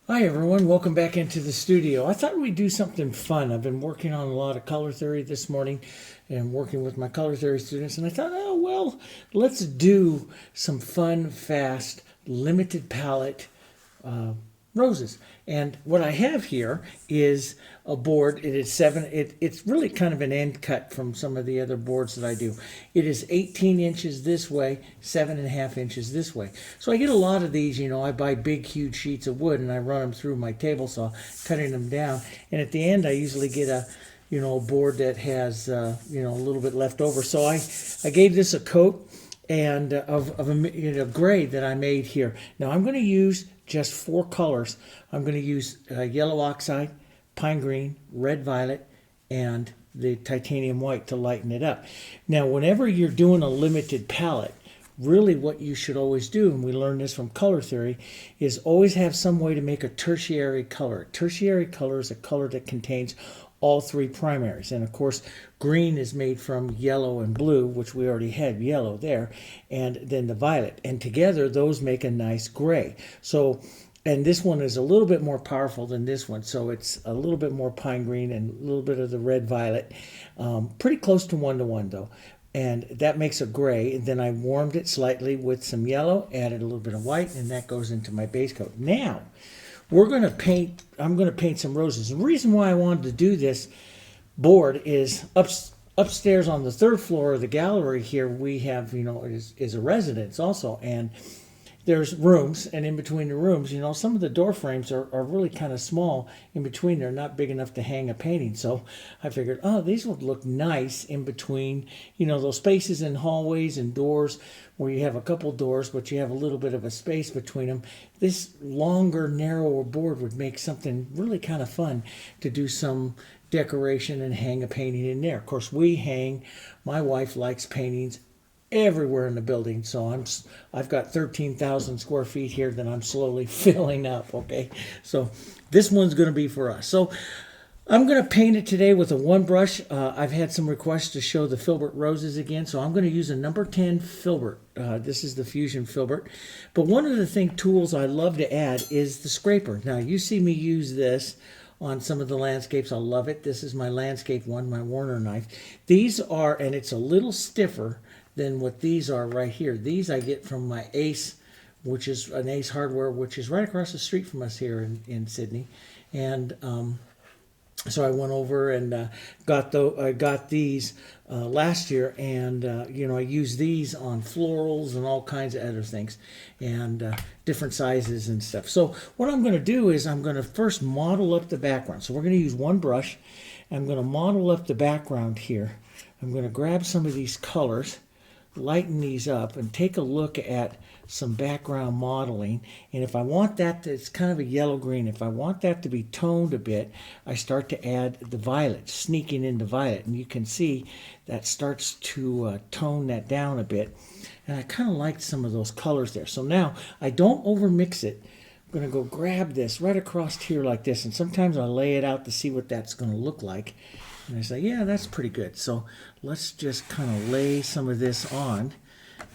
Hi everyone, welcome back into the studio. I thought we'd do something fun. I've been working on a lot of color theory this morning and working with my color theory students, and I thought, oh well, let's do some fun, fast, limited palette uh, roses. And what I have here is a board. It is it's really kind of an end cut from some of the other boards that I do. It is 18 inches this way, 7.5 inches this way. So I get a lot of these, I buy big, huge sheets of wood and I run them through my table saw, cutting them down. And at the end, I usually get a board that has, a little bit left over. So I gave this a coat and of a gray that I made here. Now I'm going to use just 4 colors. I'm going to use yellow oxide, pine green, red violet, and the titanium white to lighten it up. Now whenever you're doing a limited palette, really what you should always do, and we learned this from color theory, is always have some way to make a tertiary color. A tertiary color is a color that contains all 3 primaries. And of course, green is made from yellow and blue, which we already had yellow there, and then the violet. And together, those make a nice gray. So, and this one is a little bit more powerful than this one. So it's a little bit more pine green and a little bit of the red violet. Pretty close to 1-to-1 though. And that makes a gray. And then I warmed it slightly with some yellow, added a little bit of white, and that goes into my base coat. Now, I'm going to paint some roses. The reason why I wanted to do this board is upstairs on the 3rd floor of the gallery here, we have, is a residence also. And there's rooms, and in between the rooms, some of the door frames are really kind of small in between. They're not big enough to hang a painting. So I figured, oh, these would look nice in between, those spaces in hallways and doors where you have a couple doors, but you have a little bit of a space between them. This longer, narrower board would make something really kind of fun to do some decoration and hang a painting in there. Of course, my wife likes paintings everywhere in the building, so I've got 13,000 square feet here that I'm slowly filling up. Okay, so this one's going to be for us. So I'm going to paint it today with a 1 brush. I've had some requests to show the filbert roses again, so I'm going to use a number 10 filbert. This is the Fusion filbert. But one of the tools I love to add is the scraper. Now you see me use this on some of the landscapes. I love it. This is my landscape one, my Warner knife. These are, and it's a little stiffer than what these are right here. These I get from my Ace, which is an Ace Hardware, which is right across the street from us here in Sydney. And so I went over and got these last year, and I use these on florals and all kinds of other things, and different sizes and stuff. So what I'm going to do is I'm going to first model up the background. So we're going to use 1 brush. I'm going to model up the background here. I'm going to grab some of these colors, lighten these up, and take a look at some background modeling. And if I want that it's kind of a yellow green, if I want that to be toned a bit, I start to add the violet, sneaking into violet, and you can see that starts to tone that down a bit. And I kind of liked some of those colors there. So now I don't overmix it. I'm going to go grab this right across here like this, and sometimes I lay it out to see what that's going to look like. And I say, yeah, that's pretty good. So let's just kind of lay some of this on.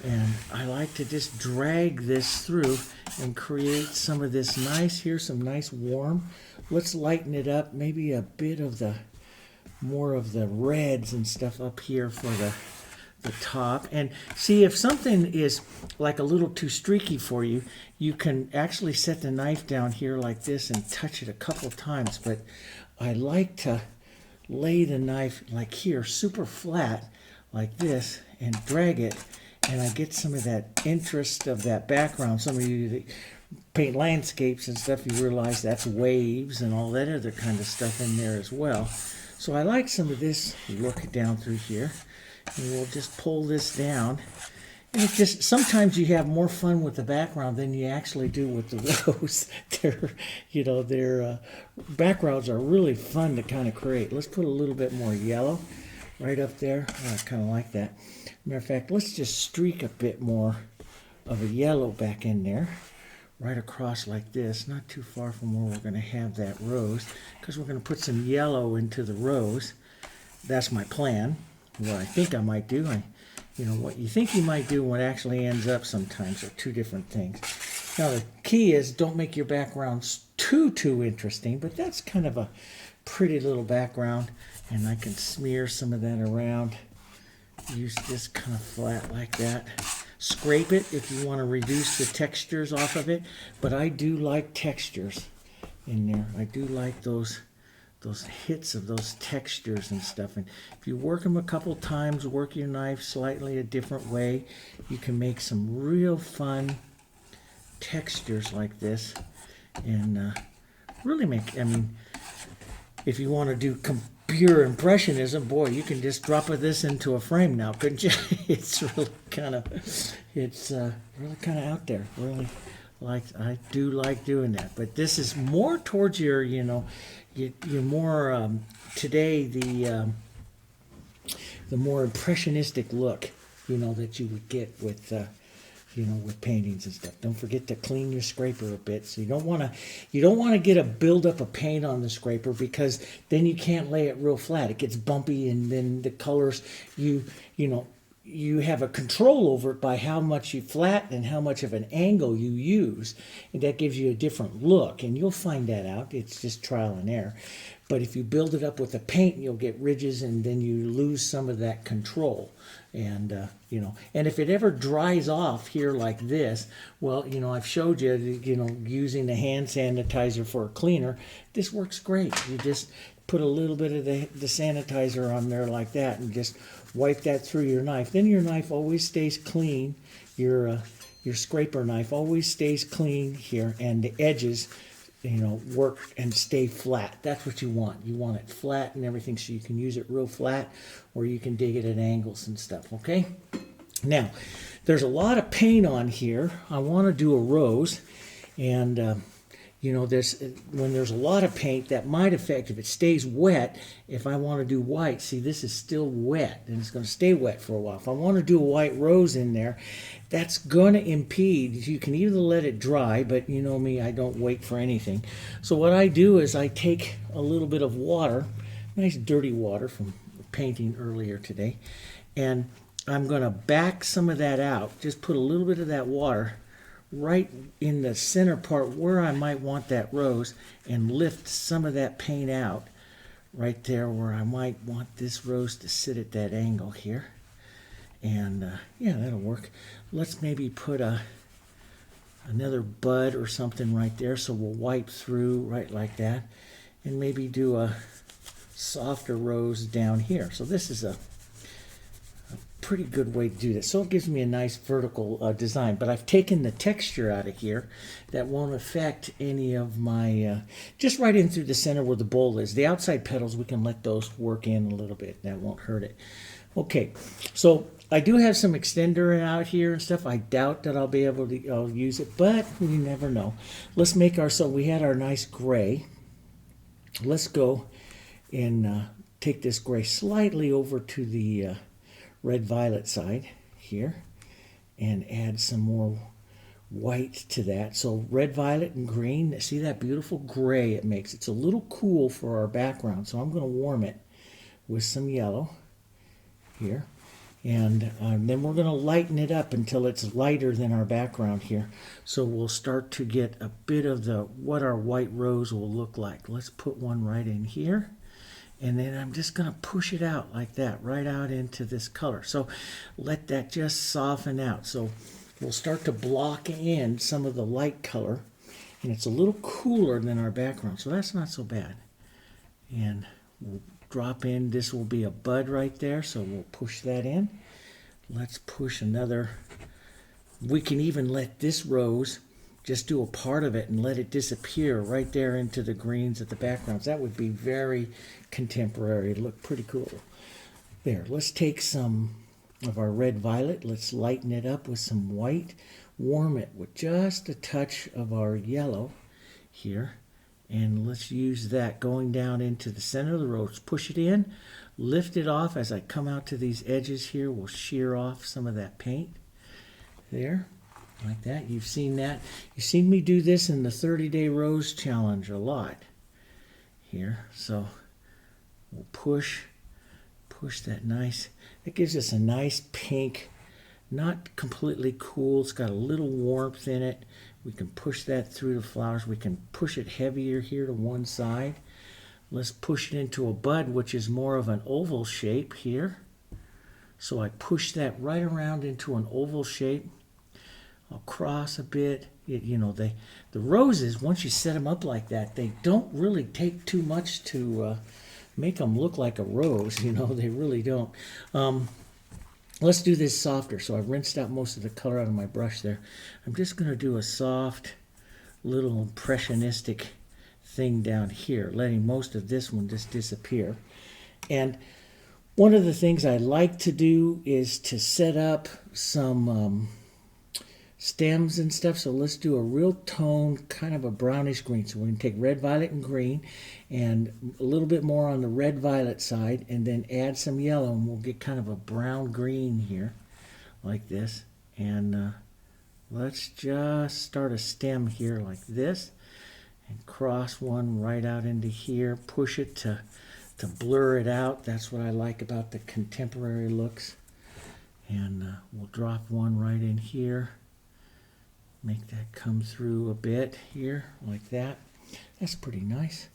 And I like to just drag this through and create some of this some nice warm. Let's lighten it up, maybe a bit of more of the reds and stuff up here for the top. And see, if something is like a little too streaky for you, you can actually set the knife down here like this and touch it a couple times. But I like to lay the knife like here, super flat, like this, and drag it, and I get some of that interest of that background. Some of you that paint landscapes and stuff, you realize that's waves and all that other kind of stuff in there as well. So I like some of this look down through here, and we'll just pull this down. And it just, sometimes you have more fun with the background than you actually do with the rose. Their backgrounds are really fun to kind of create. Let's put a little bit more yellow right up there. I kind of like that. Matter of fact, let's just streak a bit more of a yellow back in there, right across like this, not too far from where we're going to have that rose, because we're going to put some yellow into the rose. That's my plan. What I think I might do. What you think you might do and what actually ends up sometimes are 2 different things. Now the key is don't make your backgrounds too interesting, but that's kind of a pretty little background, and I can smear some of that around. Use this kind of flat like that. Scrape it if you want to reduce the textures off of it, but I do like textures in there. I do like those hits of those textures and stuff. And if you work them a couple times, work your knife slightly a different way, you can make some real fun textures like this, and really make, I mean, if you want to do pure impressionism, boy, you can just drop this into a frame now, couldn't you? It's really kind of out there. Really, I do like doing that. But this is more towards your, you're more today the more impressionistic look, that you would get with. With paintings and stuff. Don't forget to clean your scraper a bit. So you don't want to get a buildup of paint on the scraper, because then you can't lay it real flat. It gets bumpy, and then the colors you have a control over it by how much you flatten and how much of an angle you use, and that gives you a different look. And you'll find that out. It's just trial and error. But if you build it up with the paint, you'll get ridges, and then you lose some of that control. And and if it ever dries off here like this, well, I've showed you, using the hand sanitizer for a cleaner. This works great. You just put a little bit of the sanitizer on there like that, and just wipe that through your knife. Then your knife always stays clean. Your scraper knife always stays clean here, and the edges work and stay flat. That's what you want. You want it flat and everything, so you can use it real flat, or you can dig it at angles and stuff, okay? Now, there's a lot of paint on here. I want to do a rose, and when there's a lot of paint, that might affect, if it stays wet, if I want to do white, see, this is still wet, and it's going to stay wet for a while. If I want to do a white rose in there, that's going to impede. You can either let it dry, but you know me, I don't wait for anything. So what I do is I take a little bit of water, nice dirty water from painting earlier today, and I'm going to back some of that out. Just put a little bit of that water right in the center part where I might want that rose, and lift some of that paint out right there where I might want this rose to sit at that angle here. And yeah, that'll work. Let's maybe put another bud or something right there, so we'll wipe through right like that, and maybe do a softer rose down here. So this is a pretty good way to do this. So it gives me a nice vertical design, but I've taken the texture out of here. That won't affect any of my, just right in through the center where the bowl is. The outside petals, we can let those work in a little bit. That won't hurt it. Okay, so I do have some extender out here and stuff. I doubt that I'll be able to use it, but you never know. Let's make so we had our nice gray. Let's go and take this gray slightly over to the red-violet side here, and add some more white to that. So red, violet, and green. See that beautiful gray it makes? It's a little cool for our background, so I'm going to warm it with some yellow here. And then we're going to lighten it up until it's lighter than our background here. So we'll start to get a bit of what our white rose will look like. Let's put one right in here. And then I'm just going to push it out like that, right out into this color. So let that just soften out. So we'll start to block in some of the light color. And it's a little cooler than our background, so that's not so bad. And we'll drop in, this will be a bud right there, so we'll push that in. Let's push another. We can even let this rose, just do a part of it and let it disappear right there into the greens at the backgrounds. That would be very contemporary. It'd look pretty cool. There, let's take some of our red violet. Let's lighten it up with some white. Warm it with just a touch of our yellow here. And let's use that going down into the center of the rose. Push it in, lift it off. As I come out to these edges here, we'll shear off some of that paint. There. Like that. You've seen that. You've seen me do this in the 30-day rose challenge a lot here. So we'll push that nice. It gives us a nice pink, not completely cool. It's got a little warmth in it. We can push that through the flowers. We can push it heavier here to one side. Let's push it into a bud, which is more of an oval shape here. So I push that right around into an oval shape. I'll cross a bit. The roses, once you set them up like that, they don't really take too much to make them look like a rose. They really don't. Let's do this softer. So I've rinsed out most of the color out of my brush there. I'm just going to do a soft little impressionistic thing down here, letting most of this one just disappear. And one of the things I like to do is to set up some stems and stuff. So let's do a real tone, kind of a brownish green. So we're going to take red, violet, and green, and a little bit more on the red-violet side, and then add some yellow, and we'll get kind of a brown-green here, like this. And let's just start a stem here like this, and cross one right out into here. Push it to blur it out. That's what I like about the contemporary looks. And we'll drop one right in here. Make that come through a bit here, like that. That's pretty nice.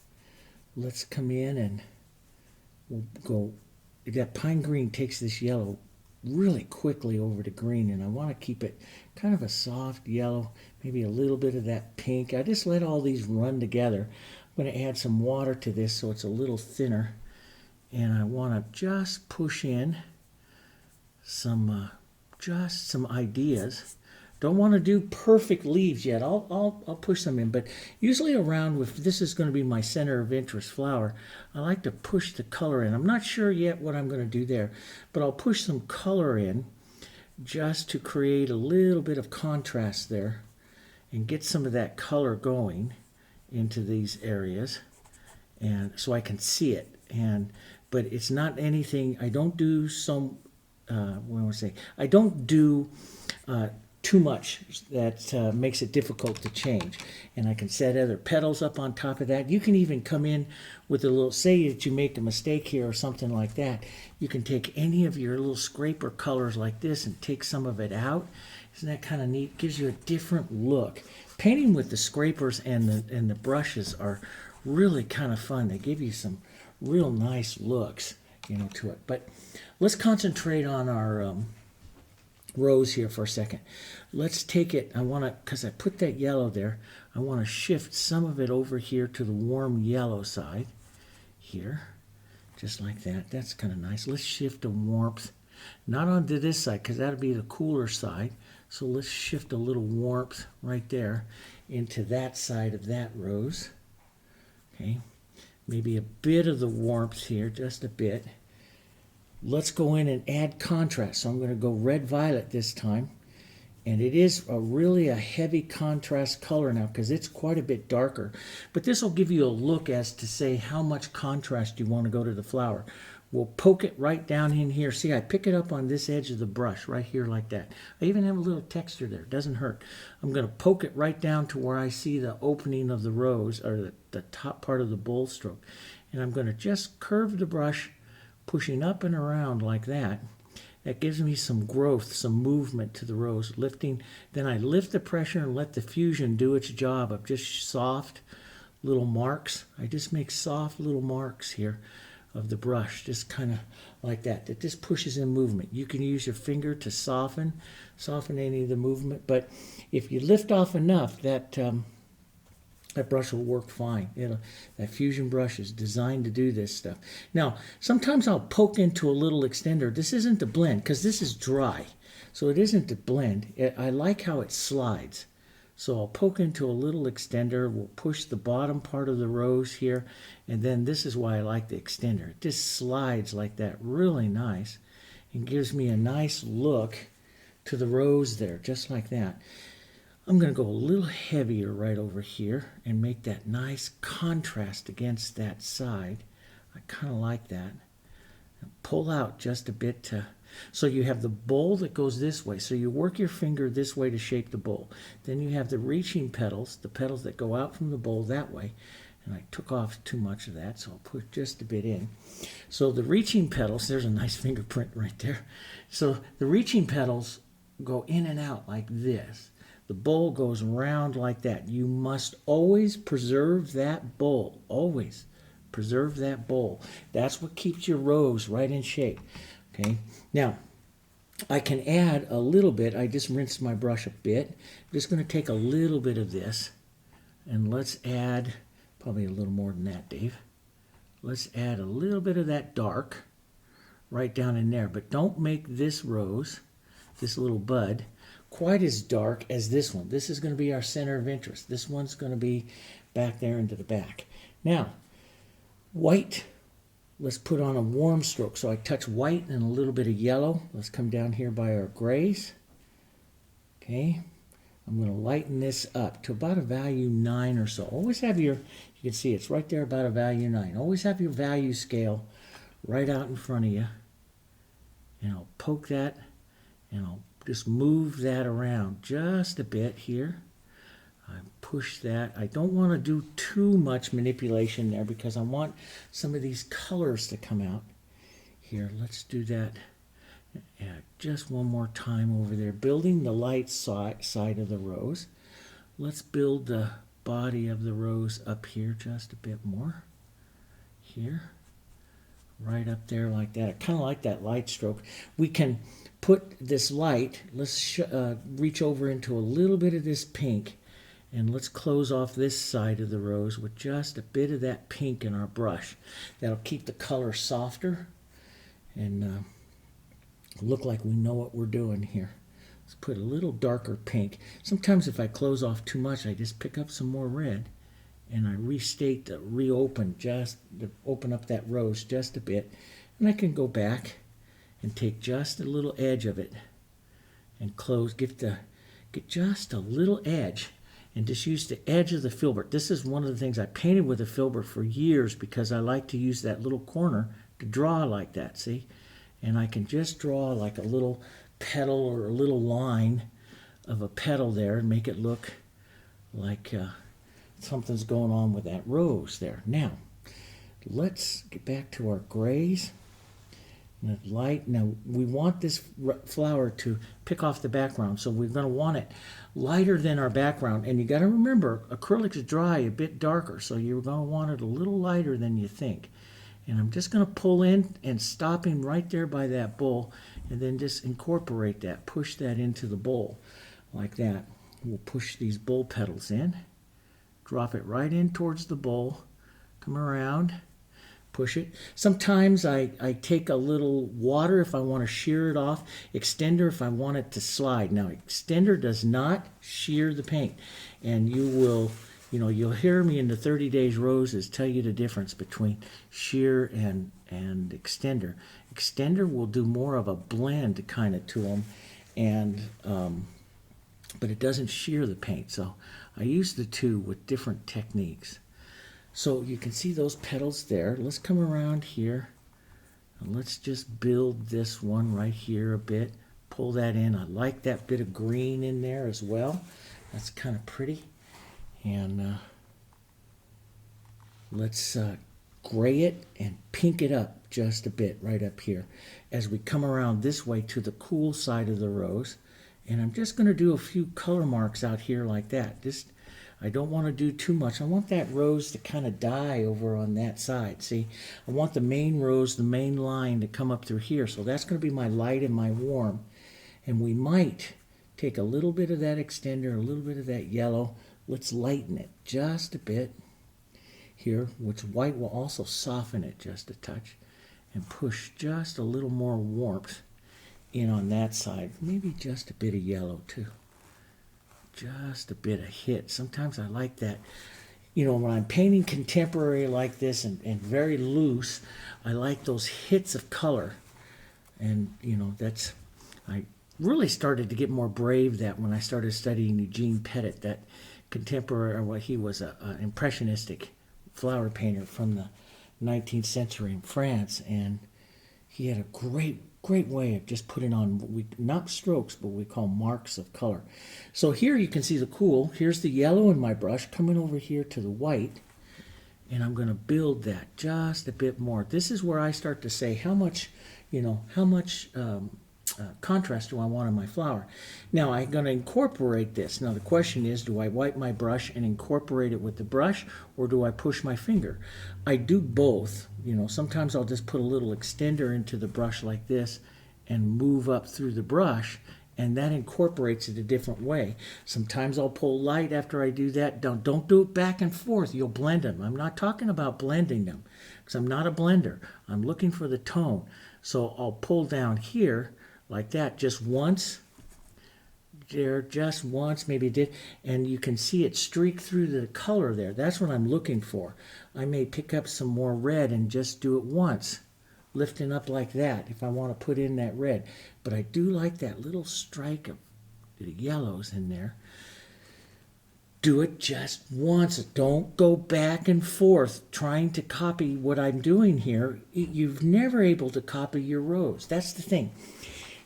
Let's come in and we'll go. That pine green takes this yellow really quickly over to green, and I want to keep it kind of a soft yellow, maybe a little bit of that pink. I just let all these run together. I'm going to add some water to this so it's a little thinner, and I want to just push in some ideas. Don't want to do perfect leaves yet. I'll push them in, but usually around, if this is going to be my center of interest flower, I like to push the color in. I'm not sure yet what I'm going to do there, but I'll push some color in just to create a little bit of contrast there and get some of that color going into these areas, and so I can see it. But it's not anything. I don't do some. I don't do too much that makes it difficult to change. And I can set other petals up on top of that. You can even come in with a little, say that you make a mistake here or something like that, you can take any of your little scraper colors like this and take some of it out. Isn't that kind of neat? Gives you a different look. Painting with the scrapers and the brushes are really kind of fun. They give you some real nice looks, to it. But let's concentrate on our rose here for a second. Let's take it, because I put that yellow there, I want to shift some of it over here to the warm yellow side here, just like that. That's kind of nice. Let's shift the warmth, not onto this side, because that'll be the cooler side. So let's shift a little warmth right there into that side of that rose. Okay, maybe a bit of the warmth here, just a bit. Let's go in and add contrast. So I'm going to go red-violet this time. And it is really a heavy contrast color now because it's quite a bit darker. But this will give you a look as to say how much contrast you want to go to the flower. We'll poke it right down in here. See, I pick it up on this edge of the brush right here like that. I even have a little texture there. It doesn't hurt. I'm going to poke it right down to where I see the opening of the rose, or the top part of the bowl stroke. And I'm going to just curve the brush, pushing up and around like that. That gives me some growth, some movement to the rose, lifting. Then I lift the pressure and let the fusion do its job of just soft little marks. I just make soft little marks here of the brush, just kind of like that. That just pushes in movement. You can use your finger to soften any of the movement, but if you lift off enough, that brush will work fine. That fusion brush is designed to do this stuff. Now, sometimes I'll poke into a little extender. This isn't to blend because this is dry, so it isn't to blend. I like how it slides. So I'll poke into a little extender. We'll push the bottom part of the rose here, and then this is why I like the extender. It just slides like that, really nice, and gives me a nice look to the rose there, just like that. I'm going to go a little heavier right over here and make that nice contrast against that side. I kind of like that. And pull out just a bit so you have the bowl that goes this way. So you work your finger this way to shape the bowl. Then you have the reaching petals, the petals that go out from the bowl that way. And I took off too much of that, so I'll put just a bit in. So the reaching petals, there's a nice fingerprint right there. So the reaching petals go in and out like this. The bowl goes round like that. You must always preserve that bowl. Always preserve that bowl. That's what keeps your rose right in shape. Okay. Now, I can add a little bit. I just rinsed my brush a bit. I'm just going to take a little bit of this, and let's add probably a little more than that, Dave. Let's add a little bit of that dark right down in there. But don't make this rose, this little bud, quite as dark as this one. This is going to be our center of interest. This one's going to be back there into the back. Now, white, let's put on a warm stroke. So I touch white and a little bit of yellow. Let's come down here by our grays. Okay, I'm going to lighten this up to about a value 9 or so. Always have your, you can see it's right there about a value 9. Always have your value scale right out in front of you. And I'll poke that, and I'll just move that around just a bit here. I push that. I don't want to do too much manipulation there because I want some of these colors to come out. Here, let's do that just one more time over there. Building the light side of the rose. Let's build the body of the rose up here just a bit more. Here. Right up there like that. I kind of like that light stroke. We can put this light, let's reach over into a little bit of this pink, and let's close off this side of the rose with just a bit of that pink in our brush. That'll keep the color softer and look like we know what we're doing here. Let's put a little darker pink. Sometimes if I close off too much, I just pick up some more red and I reopen, just to open up that rose just a bit. And I can go back and take just a little edge of it and close, get just a little edge, and just use the edge of the filbert. This is one of the things I painted with a filbert for years because I like to use that little corner to draw like that, see? And I can just draw like a little petal or a little line of a petal there and make it look like something's going on with that rose there. Now, let's get back to our grays. And the light. Now, we want this flower to pick off the background, so we're going to want it lighter than our background. And you got to remember, acrylics dry a bit darker, so you're going to want it a little lighter than you think. And I'm just going to pull in and stop him right there by that bowl, and then just incorporate that, push that into the bowl like that. We'll push these bowl petals in, drop it right in towards the bowl, come around, push it. Sometimes I take a little water if I want to shear it off, extender if I want it to slide. Now, extender does not shear the paint, and you'll hear me in the 30 Days Roses tell you the difference between shear and extender. Extender will do more of a blend kind of to them, and but it doesn't shear the paint. So I use the two with different techniques. So you can see those petals there. Let's come around here and let's just build this one right here a bit. Pull that in. I like that bit of green in there as well. That's kind of pretty. And let's gray it and pink it up just a bit right up here as we come around this way to the cool side of the rose. And I'm just going to do a few color marks out here like that. I don't want to do too much. I want that rose to kind of die over on that side. See, I want the main rose, the main line to come up through here. So that's going to be my light and my warm. And we might take a little bit of that extender, a little bit of that yellow. Let's lighten it just a bit here, which white will also soften it just a touch, and push just a little more warmth in on that side. Maybe just a bit of yellow too. Just a bit of hit. Sometimes I like that. You know, when I'm painting contemporary like this and very loose, I like those hits of color. And, you know, I really started to get more brave that when I started studying Eugene Petit, that contemporary, well, he was an impressionistic flower painter from the 19th century in France, and he had a great way of just putting on, not strokes, but we call marks of color. So here you can see the cool. Here's the yellow in my brush coming over here to the white, and I'm going to build that just a bit more. This is where I start to say how much contrast do I want on my flower? Now I'm going to incorporate this. Now the question is, do I wipe my brush and incorporate it with the brush, or do I push my finger? I do both. You know, sometimes I'll just put a little extender into the brush like this and move up through the brush, and that incorporates it a different way. Sometimes I'll pull light after I do that. Don't do it back and forth. You'll blend them. I'm not talking about blending them, because I'm not a blender. I'm looking for the tone. So I'll pull down here like that just once, there, just once, maybe it did, and you can see it streak through the color there. That's what I'm looking for. I may pick up some more red and just do it once, lifting up like that if I want to put in that red. But I do like that little strike of the yellows in there. Do it just once. Don't go back and forth trying to copy what I'm doing here. You're never able to copy your rose. That's the thing.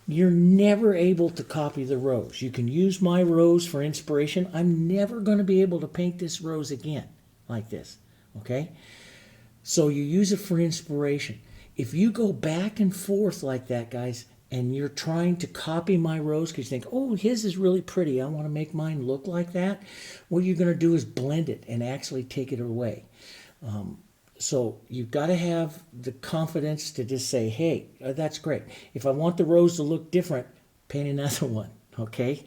You're never able to copy the rose. You can use my rose for inspiration. I'm never going to be able to paint this rose again like this, okay? So you use it for inspiration. If you go back and forth like that, guys, and you're trying to copy my rose because you think, oh, his is really pretty, I want to make mine look like that, what you're going to do is blend it and actually take it away. So you've got to have the confidence to just say, hey, that's great. If I want the rose to look different, paint another one, okay?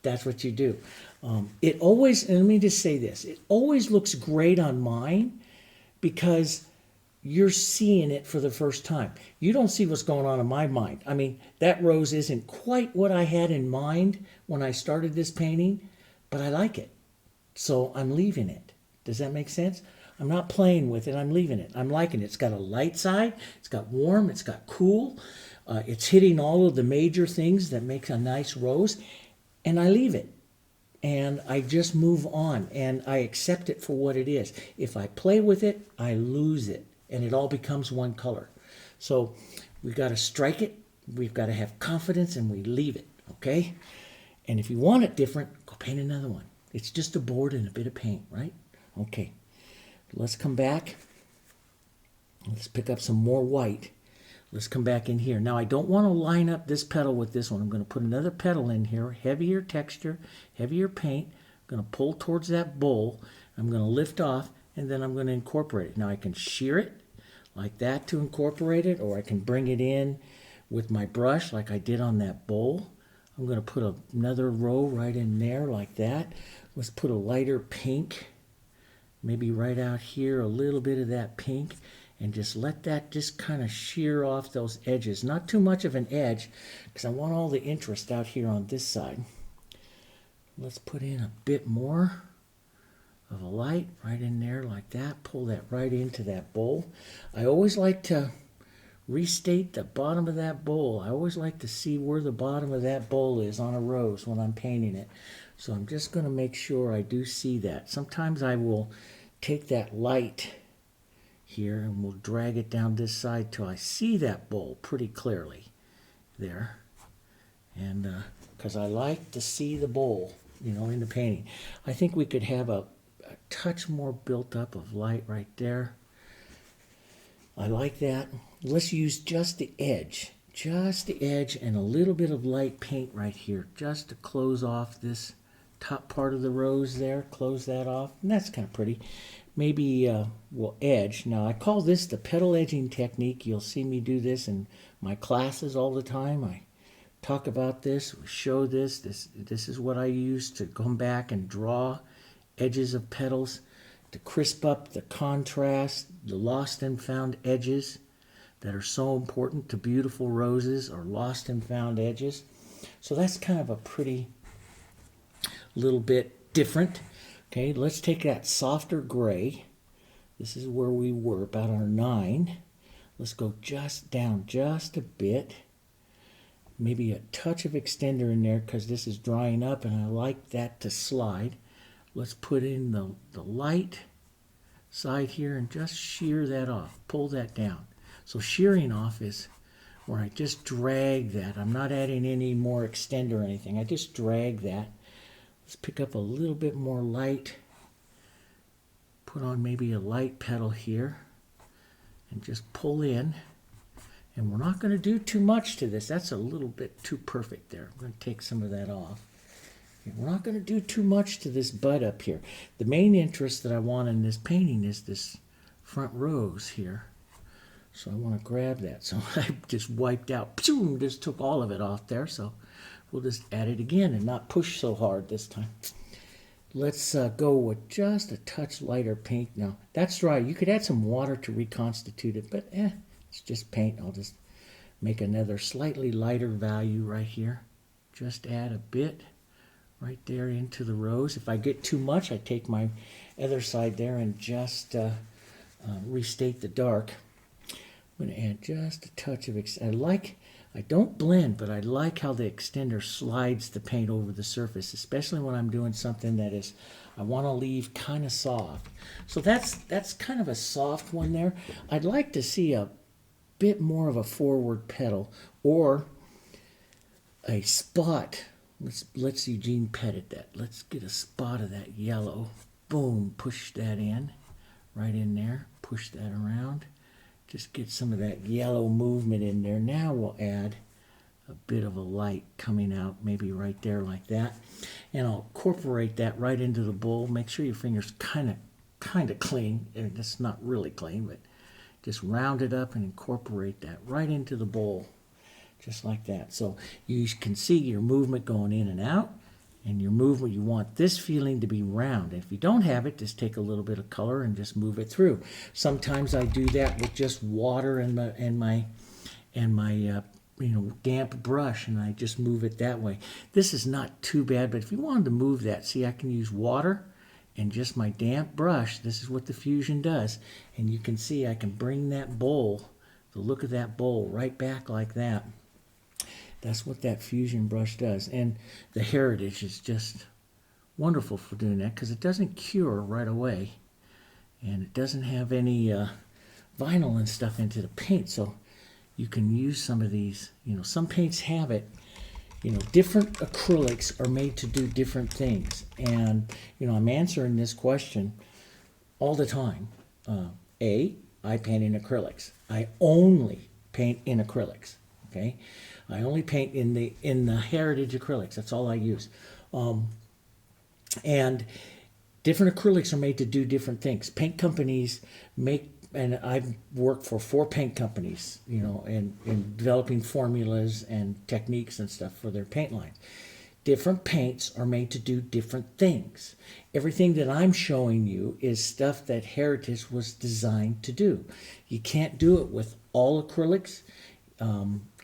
That's what you do. It always, and let me just say this, it always looks great on mine because you're seeing it for the first time. You don't see what's going on in my mind. I mean, that rose isn't quite what I had in mind when I started this painting, but I like it. So I'm leaving it. Does that make sense? I'm not playing with it. I'm leaving it. I'm liking it. It's got a light side. It's got warm. It's got cool. It's hitting all of the major things that make a nice rose. And I leave it. And I just move on. And I accept it for what it is. If I play with it, I lose it. And it all becomes one color. So we've got to strike it. We've got to have confidence. And we leave it. Okay? And if you want it different, go paint another one. It's just a board and a bit of paint, right? Okay. Let's come back. Let's pick up some more white. Let's come back in here. Now I don't want to line up this petal with this one. I'm going to put another petal in here. Heavier texture, heavier paint. I'm going to pull towards that bowl. I'm going to lift off, and then I'm going to incorporate it. Now I can shear it like that to incorporate it, or I can bring it in with my brush like I did on that bowl. I'm going to put another row right in there like that. Let's put a lighter pink. Maybe right out here, a little bit of that pink, and just let that just kind of shear off those edges. Not too much of an edge, because I want all the interest out here on this side. Let's put in a bit more of a light right in there like that. Pull that right into that bowl. I always like to restate the bottom of that bowl. I always like to see where the bottom of that bowl is on a rose when I'm painting it. So I'm just going to make sure I do see that. Sometimes I will take that light here and we'll drag it down this side till I see that bowl pretty clearly there. And because I like to see the bowl, you know, in the painting. I think we could have a touch more built up of light right there. I like that. Let's use just the edge and a little bit of light paint right here just to close off this top part of the rose there. Close that off, and that's kind of pretty. Maybe we'll edge. Now I call this the petal edging technique. You'll see me do this in my classes all the time. I talk about this, show this. This is what I use to come back and draw edges of petals to crisp up the contrast, the lost and found edges that are so important to beautiful roses, or lost and found edges. So that's kind of a pretty little bit different. Okay, let's take that softer gray. This is where we were, about our 9. Let's go just down just a bit. Maybe a touch of extender in there because this is drying up and I like that to slide. Let's put in the light side here and just shear that off. Pull that down. So shearing off is where I just drag that. I'm not adding any more extender or anything. I just drag that. Let's pick up a little bit more light. Put on maybe a light petal here. And just pull in. And we're not going to do too much to this. That's a little bit too perfect there. I'm going to take some of that off. And we're not going to do too much to this bud up here. The main interest that I want in this painting is this front rose here. So I want to grab that. So I just wiped out, just took all of it off there. So we'll just add it again and not push so hard this time. Let's go with just a touch lighter pink. Now, that's dry. You could add some water to reconstitute it, but it's just paint. I'll just make another slightly lighter value right here. Just add a bit right there into the rose. If I get too much, I take my other side there and just restate the dark. I'm going to add just a touch of, I don't blend, but I like how the extender slides the paint over the surface, especially when I'm doing something that is, I want to leave kind of soft. So that's kind of a soft one there. I'd like to see a bit more of a forward petal or a spot. Let's Eugene Pettit that. Let's get a spot of that yellow. Boom, push that in, right in there. Push that around. Just get some of that yellow movement in there. Now we'll add a bit of a light coming out, maybe right there like that. And I'll incorporate that right into the bowl. Make sure your finger's kind of clean. It's not really clean, but just round it up and incorporate that right into the bowl, just like that. So you can see your movement going in and out. And your movement, you want this feeling to be round. And if you don't have it, just take a little bit of color and just move it through. Sometimes I do that with just water and my damp brush, and I just move it that way. This is not too bad, but if you wanted to move that, see, I can use water and just my damp brush. This is what the Fusion does. And you can see I can bring that bowl, the look of that bowl, right back like that. That's what that Fusion brush does. And the Heritage is just wonderful for doing that because it doesn't cure right away. And it doesn't have any vinyl and stuff into the paint. So you can use some of these. Some paints have it. Different acrylics are made to do different things. And, I'm answering this question all the time. I paint in acrylics. I only paint in acrylics. Okay? I only paint in the Heritage acrylics. That's all I use. And different acrylics are made to do different things. Paint companies make, and I've worked for 4 paint companies, in developing formulas and techniques and stuff for their paint lines. Different paints are made to do different things. Everything that I'm showing you is stuff that Heritage was designed to do. You can't do it with all acrylics.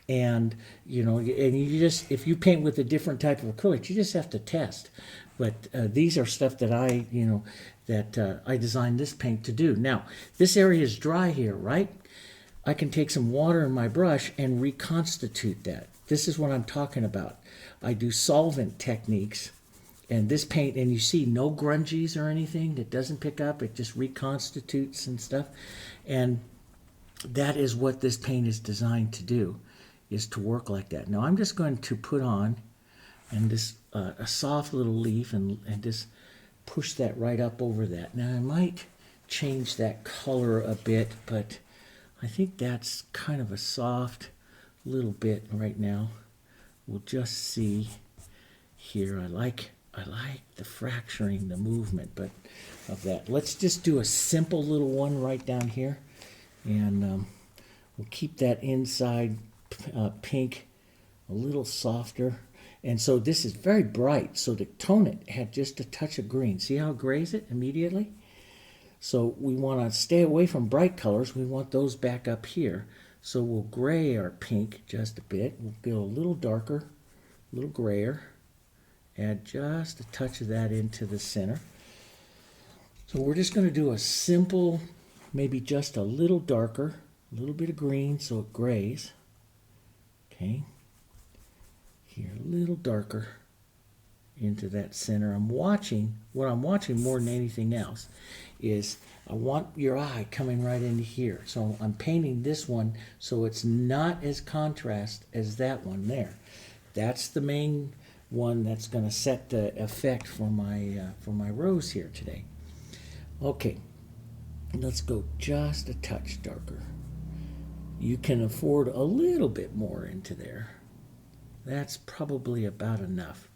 And you just, if you paint with a different type of acrylic, you just have to test. But these are stuff that I designed this paint to do. Now, this area is dry here, right? I can take some water in my brush and reconstitute that. This is what I'm talking about. I do solvent techniques. And this paint, and you see no grungies or anything. It doesn't pick up. It just reconstitutes and stuff. And that is what this paint is designed to do, is to work like that. Now I'm just going to put on and this a soft little leaf and just push that right up over that. Now I might change that color a bit, but I think that's kind of a soft little bit right now. We'll just see here. I like the fracturing, the movement, but of that. Let's just do a simple little one right down here, and we'll keep that inside pink a little softer. And so this is very bright, so to tone it, had just a touch of green. See how it grays it immediately? So we want to stay away from bright colors. We want those back up here. So we'll gray our pink just a bit. We'll go a little darker, a little grayer. Add just a touch of that into the center. So we're just going to do a simple, maybe just a little darker, a little bit of green so it grays. Okay. Here, a little darker into that center. What I'm watching more than anything else is I want your eye coming right into here. So I'm painting this one so it's not as contrast as that one there. That's the main one that's going to set the effect for my rose here today. Okay, let's go just a touch darker. you can afford a little bit more into there. That's probably about enough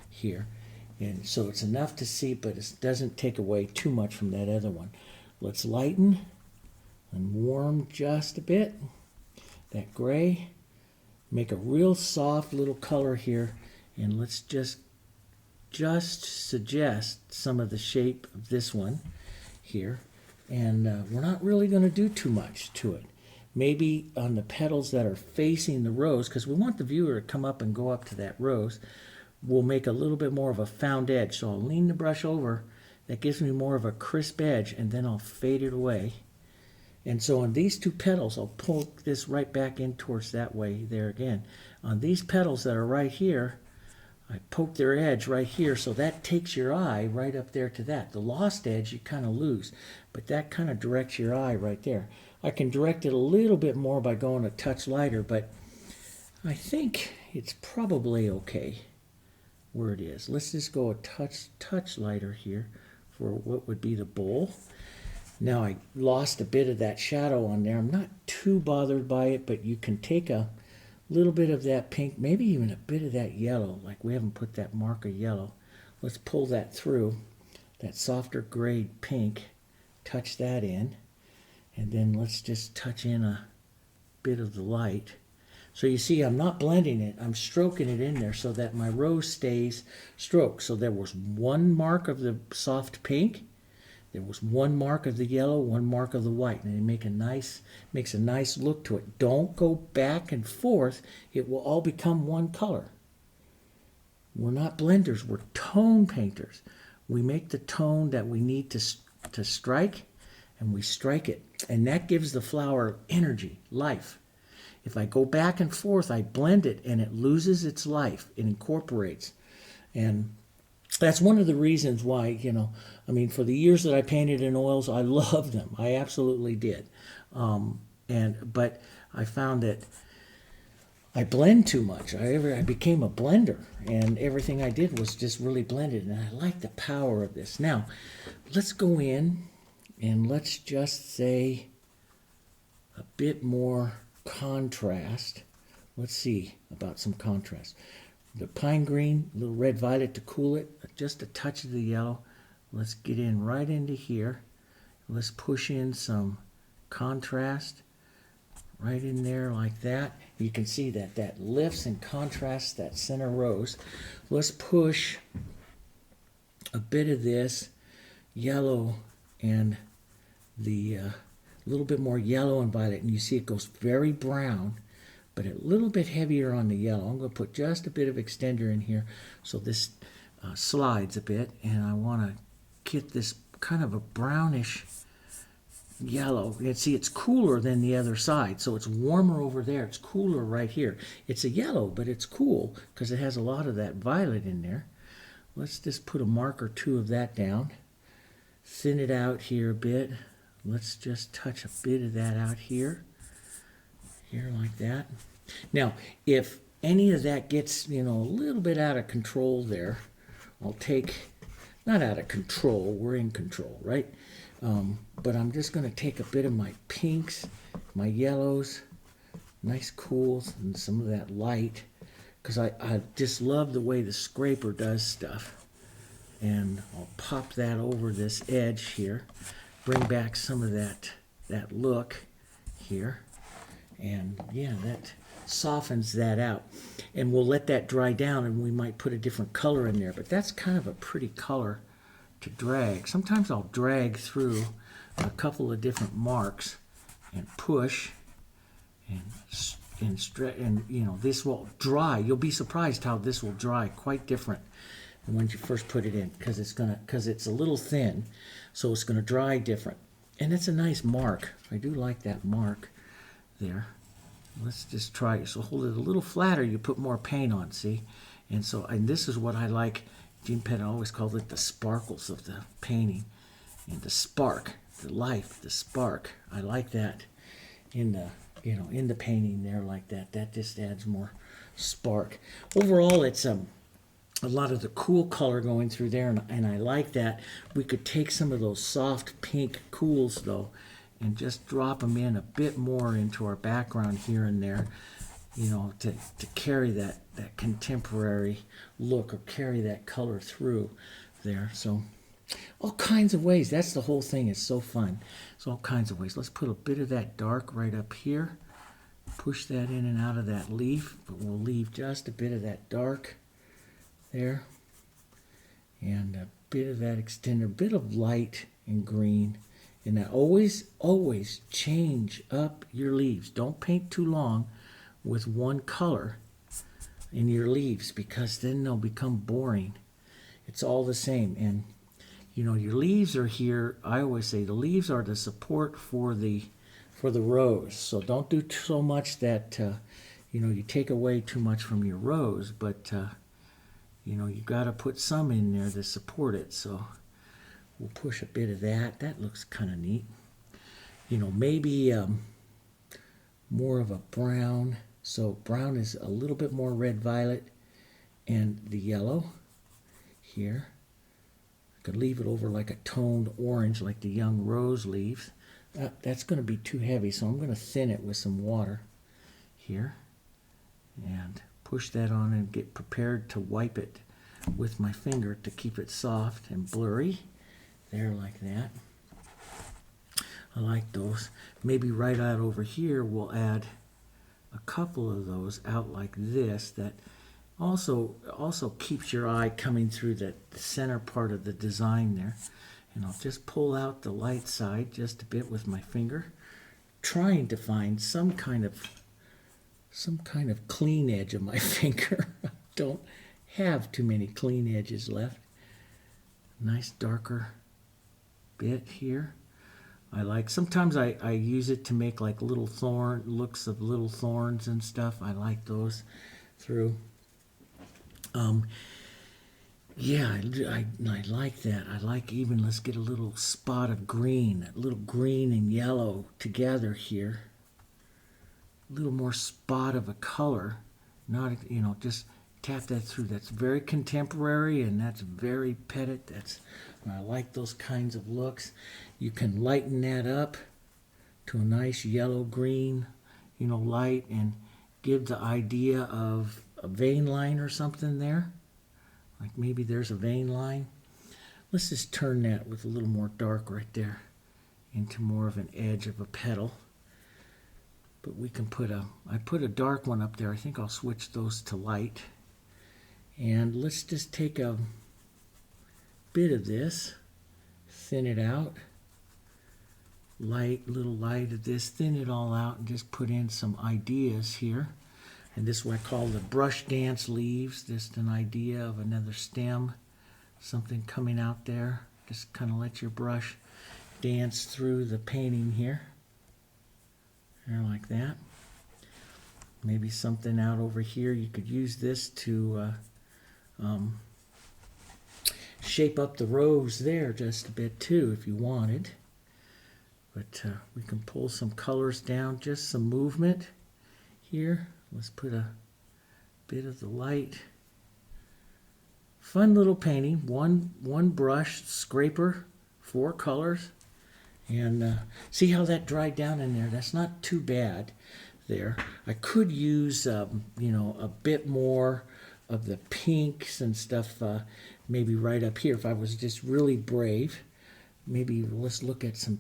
here. And so it's enough to see, but it doesn't take away too much from that other one. Let's lighten and warm just a bit. That gray. Make a real soft little color here. And let's just suggest some of the shape of this one here. And we're not really going to do too much to it. Maybe on the petals that are facing the rose, because we want the viewer to come up and go up to that rose, we'll make a little bit more of a found edge. So I'll lean the brush over. That gives me more of a crisp edge, and then I'll fade it away. And so on these two petals, I'll pull this right back in towards that way there again. On these petals that are right here, I poke their edge right here, so that takes your eye right up there to that. The lost edge you kind of lose, but that kind of directs your eye right there. I can direct it a little bit more by going a touch lighter, but I think it's probably okay where it is. Let's just go a touch lighter here for what would be the bowl. Now I lost a bit of that shadow on there. I'm not too bothered by it, but you can take a little bit of that pink, maybe even a bit of that yellow, like we haven't put that marker yellow. Let's pull that through, that softer grade pink, touch that in, and then let's just touch in a bit of the light. So you see, I'm not blending it, I'm stroking it in there so that my rose stays stroked. So there was one mark of the soft pink, there was one mark of the yellow, one mark of the white, and it makes a nice look to it. Don't go back and forth. It will all become one color. We're not blenders, we're tone painters. We make the tone that we need to strike, and we strike it. And that gives the flower energy, life. If I go back and forth, I blend it, and it loses its life. It incorporates. And that's one of the reasons why, for the years that I painted in oils, I loved them. I absolutely did. But I found that I blend too much. I became a blender, and everything I did was just really blended, and I like the power of this. Now, let's go in, and let's just say a bit more contrast. Let's see about some contrast. The pine green, a little red violet to cool it, just a touch of the yellow. Let's get in right into here. Let's push in some contrast right in there like that. You can see that lifts and contrasts that center rose. Let's push a bit of this yellow and the little bit more yellow and violet, and you see it goes very brown, but a little bit heavier on the yellow. I'm going to put just a bit of extender in here so this slides a bit, and I want to get this kind of a brownish yellow. You see, it's cooler than the other side, so it's warmer over there. It's cooler right here. It's a yellow, but it's cool because it has a lot of that violet in there. Let's just put a mark or two of that down. Thin it out here a bit. Let's just touch a bit of that out here. Here like that. Now, if any of that gets, a little bit out of control there, I'll take, not out of control, we're in control, right? But I'm just going to take a bit of my pinks, my yellows, nice cools, and some of that light, because I just love the way the scraper does stuff. And I'll pop that over this edge here, bring back some of that look here. And yeah, that softens that out. And we'll let that dry down, and we might put a different color in there. But that's kind of a pretty color to drag. Sometimes I'll drag through a couple of different marks and push and stretch, and this will dry. You'll be surprised how this will dry quite different than when you first put it in, because it's a little thin, so it's going to dry different. And it's a nice mark. I do like that mark there. Let's just try it. So hold it a little flatter, you put more paint on, see? And this is what I like. Gene Petal always called it the sparkles of the painting. And the spark, the life, the spark. I like that in the painting there like that. That just adds more spark. Overall, it's a lot of the cool color going through there, and I like that. We could take some of those soft pink cools though and just drop them in a bit more into our background here and there, you know, to carry that contemporary look or carry that color through there. So all kinds of ways. That's the whole thing. It's so fun. So all kinds of ways. Let's put a bit of that dark right up here. Push that in and out of that leaf, but we'll leave just a bit of that dark there. And a bit of that extender, a bit of light and green. And that always change up your leaves. Don't paint too long with one color in your leaves, because then they'll become boring. It's all the same. And you know, your leaves are here. I always say the leaves are the support for the rose. So don't do so much that you know, you take away too much from your rose, but you know, you got to put some in there to support it. So we'll push a bit of that. That looks kind of neat. You know, maybe more of a brown. So brown is a little bit more red violet, and the yellow here. I could leave it over like a toned orange like the young rose leaves. That's going to be too heavy, so I'm going to thin it with some water here and push that on and get prepared to wipe it with my finger to keep it soft and blurry. There, like that. I like those. Maybe right out over here we'll add a couple of those out like this. That also keeps your eye coming through the center part of the design there. And I'll just pull out the light side just a bit with my finger, trying to find some kind of clean edge of my finger. I don't have too many clean edges left. Nice darker bit here. I like, sometimes I use it to make like little looks of little thorns and stuff. I like those through. Yeah, I like that. I like even, let's get a little spot of green, a little green and yellow together here. A little more spot of a color. Not, you know, just tap that through. That's very contemporary and that's very Petal. I like those kinds of looks. You can lighten that up to a nice yellow-green, you know, light, and give the idea of a vein line or something there. Like maybe there's a vein line. Let's just turn that with a little more dark right there into more of an edge of a petal. But we can I put a dark one up there. I think I'll switch those to light. And let's just take a bit of this, thin it out. Little light of this, thin it all out, and just put in some ideas here. And this is what I call the brush dance leaves. Just an idea of another stem, something coming out there. Just kind of let your brush dance through the painting here. There, like that. Maybe something out over here. You could use this to shape up the rose there just a bit too if you wanted. But we can pull some colors down, just some movement here. Let's put a bit of the light. Fun little painting. One brush, scraper, 4 colors. And see how that dried down in there? That's not too bad there. I could use, you know, a bit more of the pinks and stuff, maybe right up here. If I was just really brave, maybe let's look at some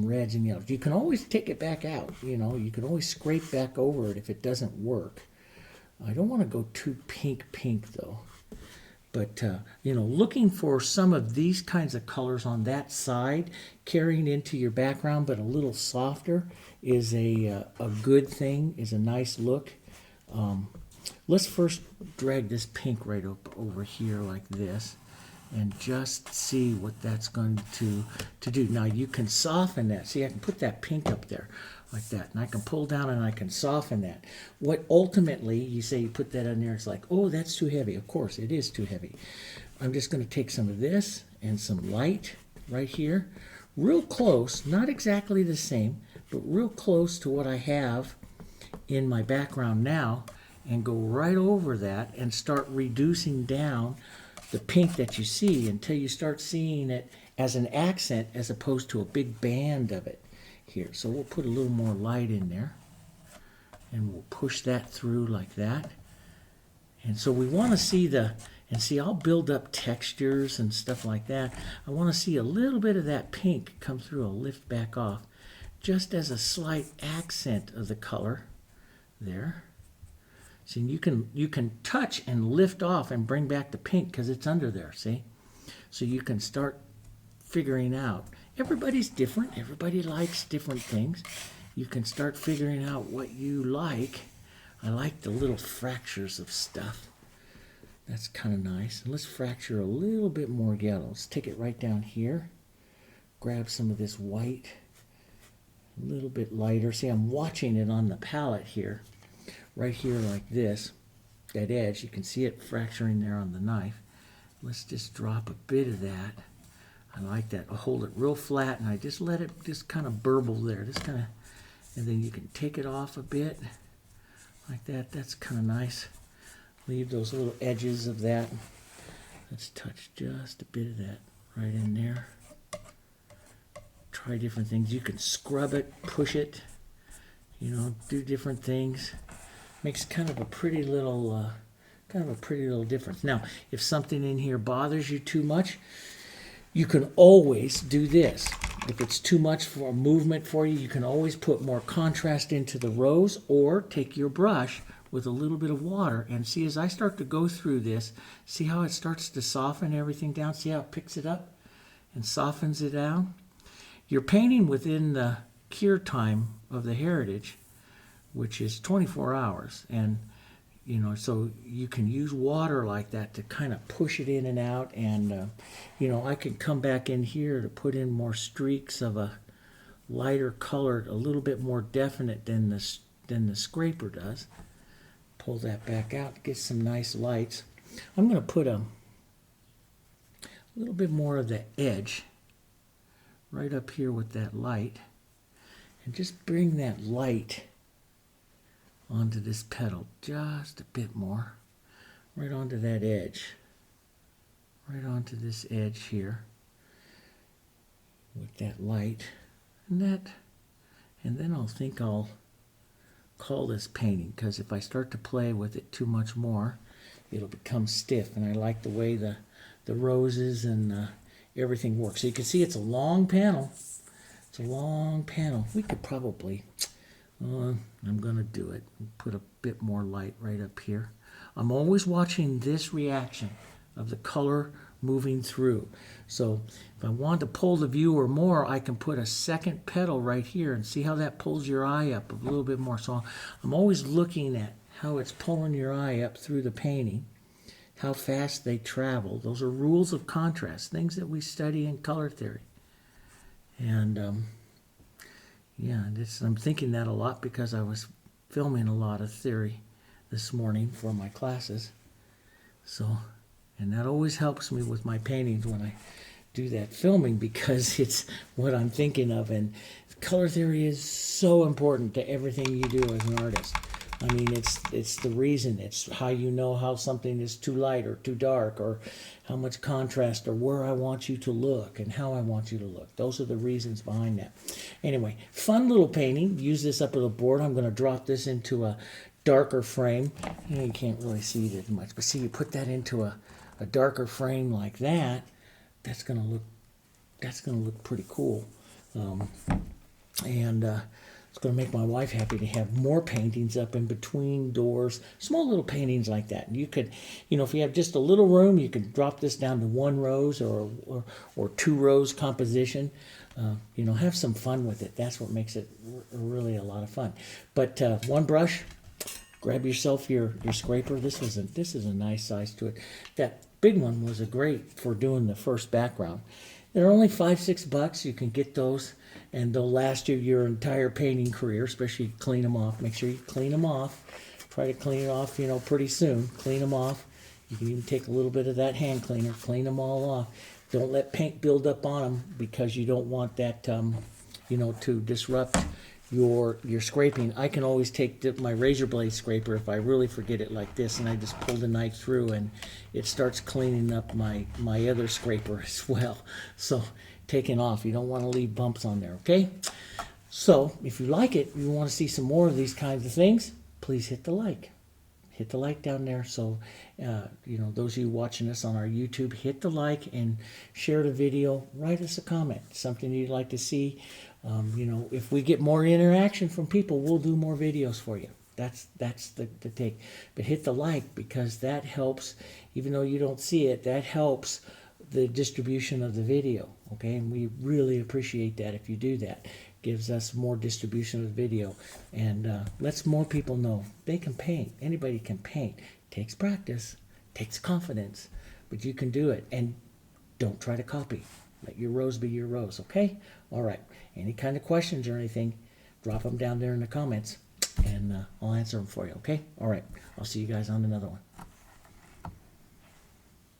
reds and yellows. You can always take it back out, you know. You can always scrape back over it if it doesn't work. I don't want to go too pink though. But, you know, looking for some of these kinds of colors on that side, carrying into your background, but a little softer, is a good thing, is a nice look. Let's first drag this pink right up over here like this, and just see what that's going to do. Now you can soften that. See, I can put that pink up there like that, and I can pull down and I can soften that. What ultimately, you say you put that on there, it's like, oh, that's too heavy. Of course, it is too heavy. I'm just going to take some of this and some light right here, real close, not exactly the same, but real close to what I have in my background now, and go right over that and start reducing down the pink that you see until you start seeing it as an accent as opposed to a big band of it. here. So we'll put a little more light in there, and we'll push that through like that. And so we want to see I'll build up textures and stuff like that. I want to see a little bit of that pink come through. I'll lift back off just as a slight accent of the color there. See, you can touch and lift off and bring back the pink because it's under there, see? So you can start figuring out. Everybody's different. Everybody likes different things. You can start figuring out what you like. I like the little fractures of stuff. That's kind of nice. And let's fracture a little bit more yellow. Let's take it right down here. Grab some of this white, a little bit lighter. See, I'm watching it on the palette here. Right here like this, that edge, you can see it fracturing there on the knife. Let's just drop a bit of that. I like that. I'll hold it real flat and I just let it just kind of burble there. Just kind of, and then you can take it off a bit like that. That's kind of nice. Leave those little edges of that. Let's touch just a bit of that right in there. Try different things. You can scrub it, push it, do different things. Makes kind of a pretty little difference. Now, if something in here bothers you too much, you can always do this. If it's too much for a movement for you, you can always put more contrast into the rows, or take your brush with a little bit of water and see, as I start to go through this, see how it starts to soften everything down? See how it picks it up and softens it down? You're painting within the cure time of the heritage, which is 24 hours. And, so you can use water like that to kind of push it in and out. And, I can come back in here to put in more streaks of a lighter colored, a little bit more definite than the scraper does. Pull that back out, get some nice lights. I'm going to put a little bit more of the edge right up here with that light, and just bring that light onto this petal just a bit more, right onto that edge, right onto this edge here with that light, and then I'll call this painting, because if I start to play with it too much more, it'll become stiff. And I like the way the roses and everything works. So you can see it's a long panel. It's a long panel. We could probably, I'm going to do it. Put a bit more light right up here. I'm always watching this reaction of the color moving through. So if I want to pull the viewer more, I can put a second petal right here and see how that pulls your eye up a little bit more. So I'm always looking at how it's pulling your eye up through the painting, how fast they travel. Those are rules of contrast, things that we study in color theory. And I'm thinking that a lot because I was filming a lot of theory this morning for my classes. So, and that always helps me with my paintings when I do that filming, because it's what I'm thinking of. And color theory is so important to everything you do as an artist. I mean, it's the reason. It's how you know how something is too light or too dark, or how much contrast, or where I want you to look and how I want you to look. Those are the reasons behind that. Anyway, fun little painting. Use this up at the board. I'm going to drop this into a darker frame. You can't really see it as much, but see, you put that into a darker frame like that. That's going to look pretty cool. It's going to make my wife happy to have more paintings up in between doors, small little paintings like that. And you could, if you have just a little room, you can drop this down to 1 rose or 2 rose composition. Have some fun with it. That's what makes it really a lot of fun. But one brush, grab yourself your scraper. This is a nice size to it. That big one was great for doing the first background. They're only $5-6. You can get those, and they'll last you your entire painting career, especially clean them off. Make sure you clean them off. Try to clean it off, pretty soon. Clean them off. You can even take a little bit of that hand cleaner, clean them all off. Don't let paint build up on them, because you don't want that, to disrupt your scraping. I can always take my razor blade scraper if I really forget it like this, and I just pull the knife through and it starts cleaning up my other scraper as well. So taking off, you don't want to leave bumps on there, okay? So if you like it, you want to see some more of these kinds of things, please hit the like. Hit the like down there. So, those of you watching us on our YouTube, hit the like and share the video. Write us a comment, something you'd like to see. If we get more interaction from people, we'll do more videos for you. That's the take. But hit the like, because that helps, even though you don't see it, that helps the distribution of the video. Okay, and we really appreciate that if you do that. Gives us more distribution of the video, and lets more people know they can paint. Anybody can paint. Takes practice, takes confidence, but you can do it. And don't try to copy. Let your rose be your rose. Okay? All right. Any kind of questions or anything, drop them down there in the comments, and I'll answer them for you. Okay? All right. I'll see you guys on another one.